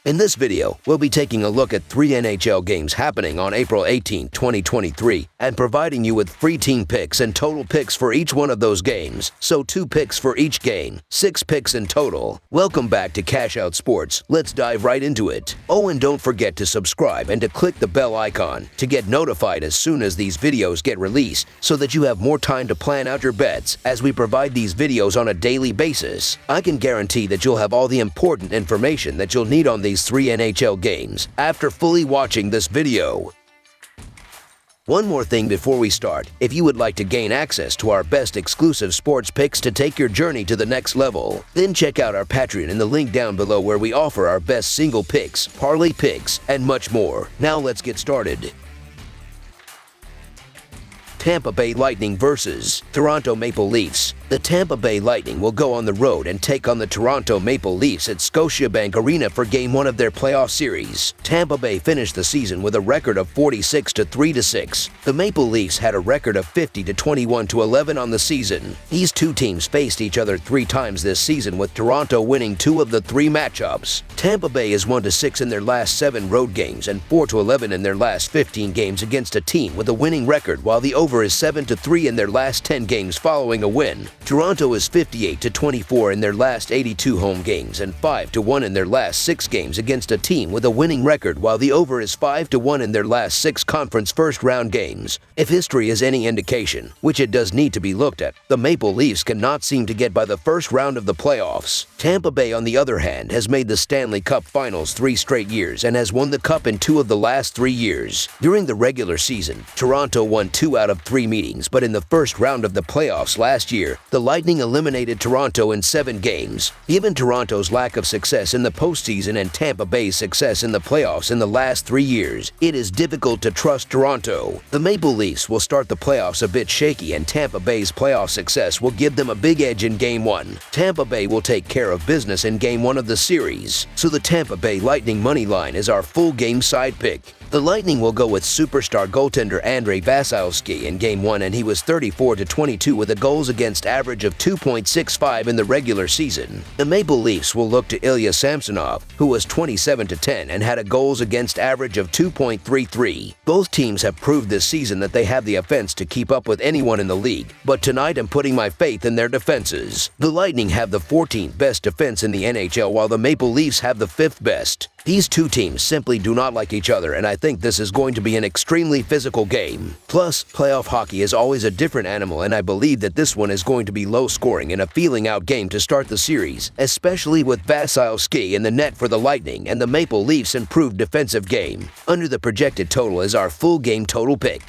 In this video, we'll be taking a look at 3 NHL games happening on April 18, 2023, and providing you with free team picks and total picks for each one of those games. So 2 picks for each game, 6 picks in total. Welcome back to Cash Out Sports. Let's dive right into it. Oh, and don't forget to subscribe and to click the bell icon to get notified as soon as these videos get released so that you have more time to plan out your bets as we provide these videos on a daily basis. I can guarantee that you'll have all the important information that you'll need on these 3 NHL games after fully watching this video. One more thing before we start, if you would like to gain access to our best exclusive sports picks to take your journey to the next level, then check out our Patreon in the link down below where we offer our best single picks, parlay picks, and much more. Now let's get started. Tampa Bay Lightning versus Toronto Maple Leafs. The Tampa Bay Lightning will go on the road and take on the Toronto Maple Leafs at Scotiabank Arena for Game 1 of their playoff series. Tampa Bay finished the season with a record of 46-3-6. The Maple Leafs had a record of 50-21-11 on the season. These two teams faced each other 3 times this season, with Toronto winning 2 of the 3 matchups. Tampa Bay is 1-6 in their last 7 road games and 4-11 in their last 15 games against a team with a winning record, while the over is 7-3 in their last 10 games following a win. Toronto is 58-24 in their last 82 home games and 5-1 in their last 6 games against a team with a winning record, while the over is 5-1 in their last 6 conference first-round games. If history is any indication, which it does need to be looked at, the Maple Leafs cannot seem to get by the first round of the playoffs. Tampa Bay, on the other hand, has made the Stanley Cup Finals 3 straight years and has won the Cup in 2 of the last 3 years. During the regular season, Toronto won 2 out of 3 meetings, but in the first round of the playoffs last year, the Lightning eliminated Toronto in 7 games. Given Toronto's lack of success in the postseason and Tampa Bay's success in the playoffs in the last 3 years, it is difficult to trust Toronto. The Maple Leafs will start the playoffs a bit shaky, and Tampa Bay's playoff success will give them a big edge in Game 1. Tampa Bay will take care of business in Game 1 of the series, so the Tampa Bay Lightning money line is our full game side pick. The Lightning will go with superstar goaltender Andrei Vasilevskiy in Game 1, and he was 34-22 with a goals against average of 2.65 in the regular season. The Maple Leafs will look to Ilya Samsonov, who was 27-10 and had a goals against average of 2.33. Both teams have proved this season that they have the offense to keep up with anyone in the league, but tonight I'm putting my faith in their defenses. The Lightning have the 14th best defense in the NHL, while the Maple Leafs have the 5th best. These two teams simply do not like each other, and I think this is going to be an extremely physical game. Plus, playoff hockey is always a different animal, and I believe that this one is going to be low-scoring and a feeling-out game to start the series, especially with Vasilevskiy in the net for the Lightning and the Maple Leafs' improved defensive game. Under the projected total is our full game total pick.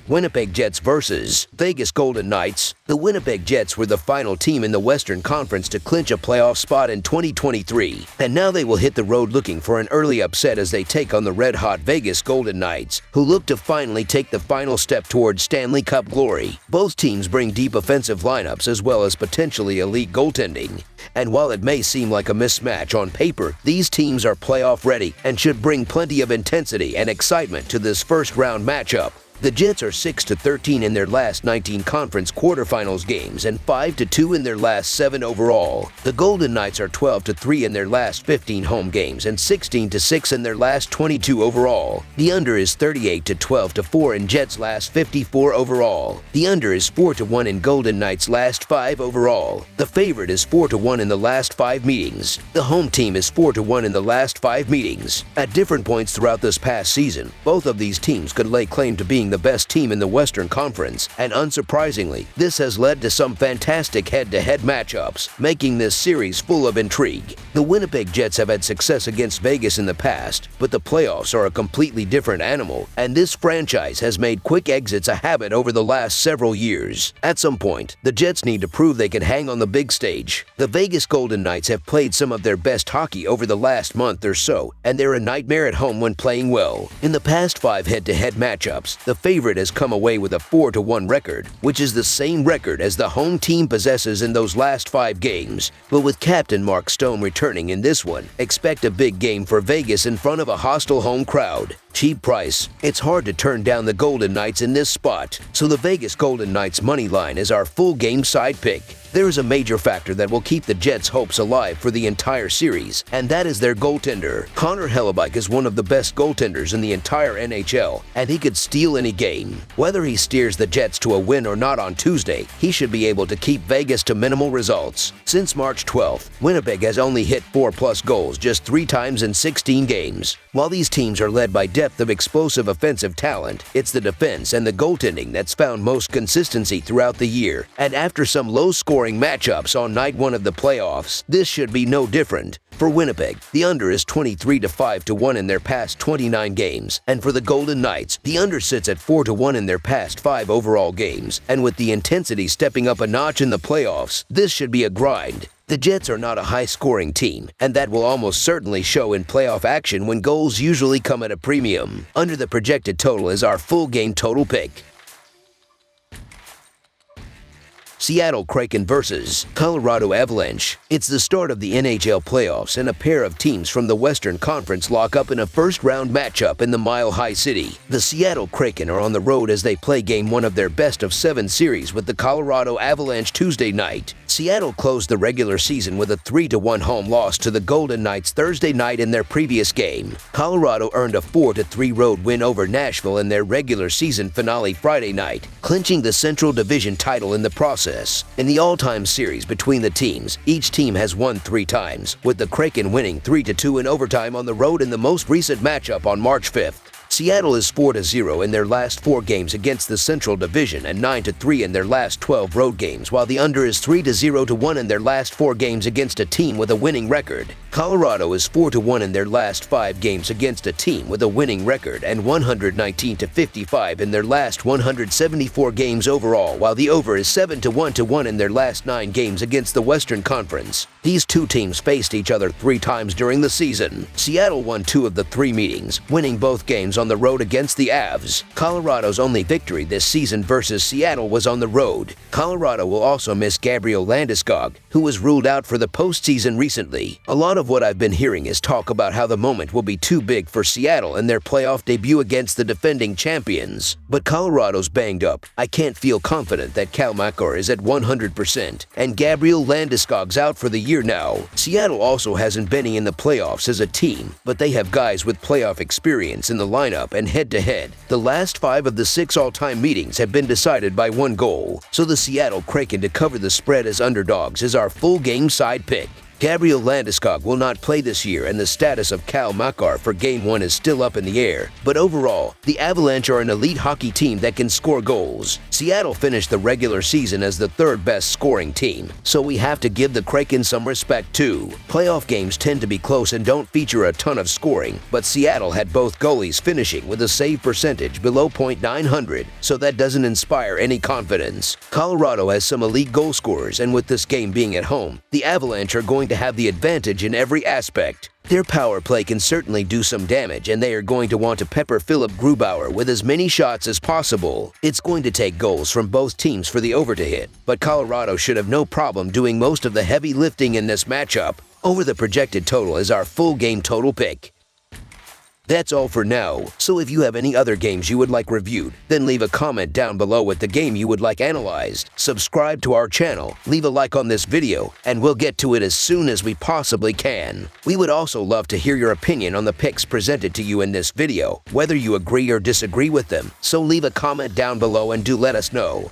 Winnipeg Jets versus Vegas Golden Knights. The Winnipeg Jets were the final team in the Western Conference to clinch a playoff spot in 2023, and now they will hit the road looking for an early upset as they take on the red-hot Vegas Golden Knights, who look to finally take the final step towards Stanley Cup glory. Both teams bring deep offensive lineups as well as potentially elite goaltending, and while it may seem like a mismatch on paper, these teams are playoff ready and should bring plenty of intensity and excitement to this first-round matchup. The Jets are 6-13 in their last 19 conference quarterfinals games and 5-2 in their last 7 overall. The Golden Knights are 12-3 in their last 15 home games and 16-6 in their last 22 overall. The under is 38-12-4 in Jets' last 54 overall. The under is 4-1 in Golden Knights' last 5 overall. The favorite is 4-1 in the last 5 meetings. The home team is 4-1 in the last 5 meetings. At different points throughout this past season, both of these teams could lay claim to being the best team in the Western Conference, and unsurprisingly, this has led to some fantastic head-to-head matchups, making this series full of intrigue. The Winnipeg Jets have had success against Vegas in the past, but the playoffs are a completely different animal, and this franchise has made quick exits a habit over the last several years. At some point, the Jets need to prove they can hang on the big stage. The Vegas Golden Knights have played some of their best hockey over the last month or so, and they're a nightmare at home when playing well. In the past 5 head-to-head matchups, the favorite has come away with a 4-1 record, which is the same record as the home team possesses in those last 5 games. But with Captain Mark Stone returning in this one, expect a big game for Vegas in front of a hostile home crowd. Cheap price. It's hard to turn down the Golden Knights in this spot, so the Vegas Golden Knights money line is our full game side pick. there is a major factor that will keep the Jets' hopes alive for the entire series, and that is their goaltender. Connor Hellebuyck is one of the best goaltenders in the entire NHL, and he could steal any game. Whether he steers the Jets to a win or not on Tuesday, he should be able to keep Vegas to minimal results. Since March 12th, Winnipeg has only hit 4+ goals just 3 times in 16 games. While these teams are led by depth of explosive offensive talent, it's the defense and the goaltending that's found most consistency throughout the year. And after some low-scoring matchups on night 1 of the playoffs, this should be no different. For Winnipeg, the under is 23-5-1 in their past 29 games, and for the Golden Knights, the under sits at 4-1 in their past 5 overall games. And with the intensity stepping up a notch in the playoffs, this should be a grind. The Jets are not a high-scoring team, and that will almost certainly show in playoff action when goals usually come at a premium. Under the projected total is our full game total pick. Seattle Kraken versus Colorado Avalanche. It's the start of the NHL playoffs, and a pair of teams from the Western Conference lock up in a first-round matchup in the Mile High City. The Seattle Kraken are on the road as they play Game 1 of their best-of-7 series with the Colorado Avalanche Tuesday night. Seattle closed the regular season with a 3-1 home loss to the Golden Knights Thursday night in their previous game. Colorado earned a 4-3 road win over Nashville in their regular season finale Friday night, clinching the Central Division title in the process. In the all-time series between the teams, each team has won 3 times, with the Kraken winning 3-2 in overtime on the road in the most recent matchup on March 5th. Seattle is 4-0 in their last 4 games against the Central Division and 9-3 in their last 12 road games, while the under is 3-0-1 in their last 4 games against a team with a winning record. Colorado is 4-1 in their last 5 games against a team with a winning record and 119-55 in their last 174 games overall, while the over is 7-1 in their last 9 games against the Western Conference. These 2 teams faced each other 3 times during the season. Seattle won 2 of the 3 meetings, winning both games on the road against the Avs. Colorado's only victory this season versus Seattle was on the road. Colorado will also miss Gabriel Landeskog, who was ruled out for the postseason recently. A lot of what I've been hearing is talk about how the moment will be too big for Seattle in their playoff debut against the defending champions. But Colorado's banged up. I can't feel confident that Cal Makar is at 100%, and Gabriel Landeskog's out for the year now. Seattle also hasn't been in the playoffs as a team, but they have guys with playoff experience in the lineup and head-to-head. The last 5 of the 6 all-time meetings have been decided by 1 goal, so the Seattle Kraken to cover the spread as underdogs is our full game side pick. Gabriel Landeskog will not play this year, and the status of Cal Makar for Game 1 is still up in the air. But overall, the Avalanche are an elite hockey team that can score goals. Seattle finished the regular season as the 3rd best scoring team, so we have to give the Kraken some respect too. Playoff games tend to be close and don't feature a ton of scoring, but Seattle had both goalies finishing with a save percentage below .900, so that doesn't inspire any confidence. Colorado has some elite goal scorers, and with this game being at home, the Avalanche are going to have the advantage in every aspect. Their power play can certainly do some damage, and they are going to want to pepper Philip Grubauer with as many shots as possible. It's going to take goals from both teams for the over to hit, but Colorado should have no problem doing most of the heavy lifting in this matchup. Over the projected total is our full game total pick. That's all for now, so if you have any other games you would like reviewed, then leave a comment down below with the game you would like analyzed. Subscribe to our channel, leave a like on this video, and we'll get to it as soon as we possibly can. We would also love to hear your opinion on the picks presented to you in this video, whether you agree or disagree with them, so leave a comment down below and do let us know.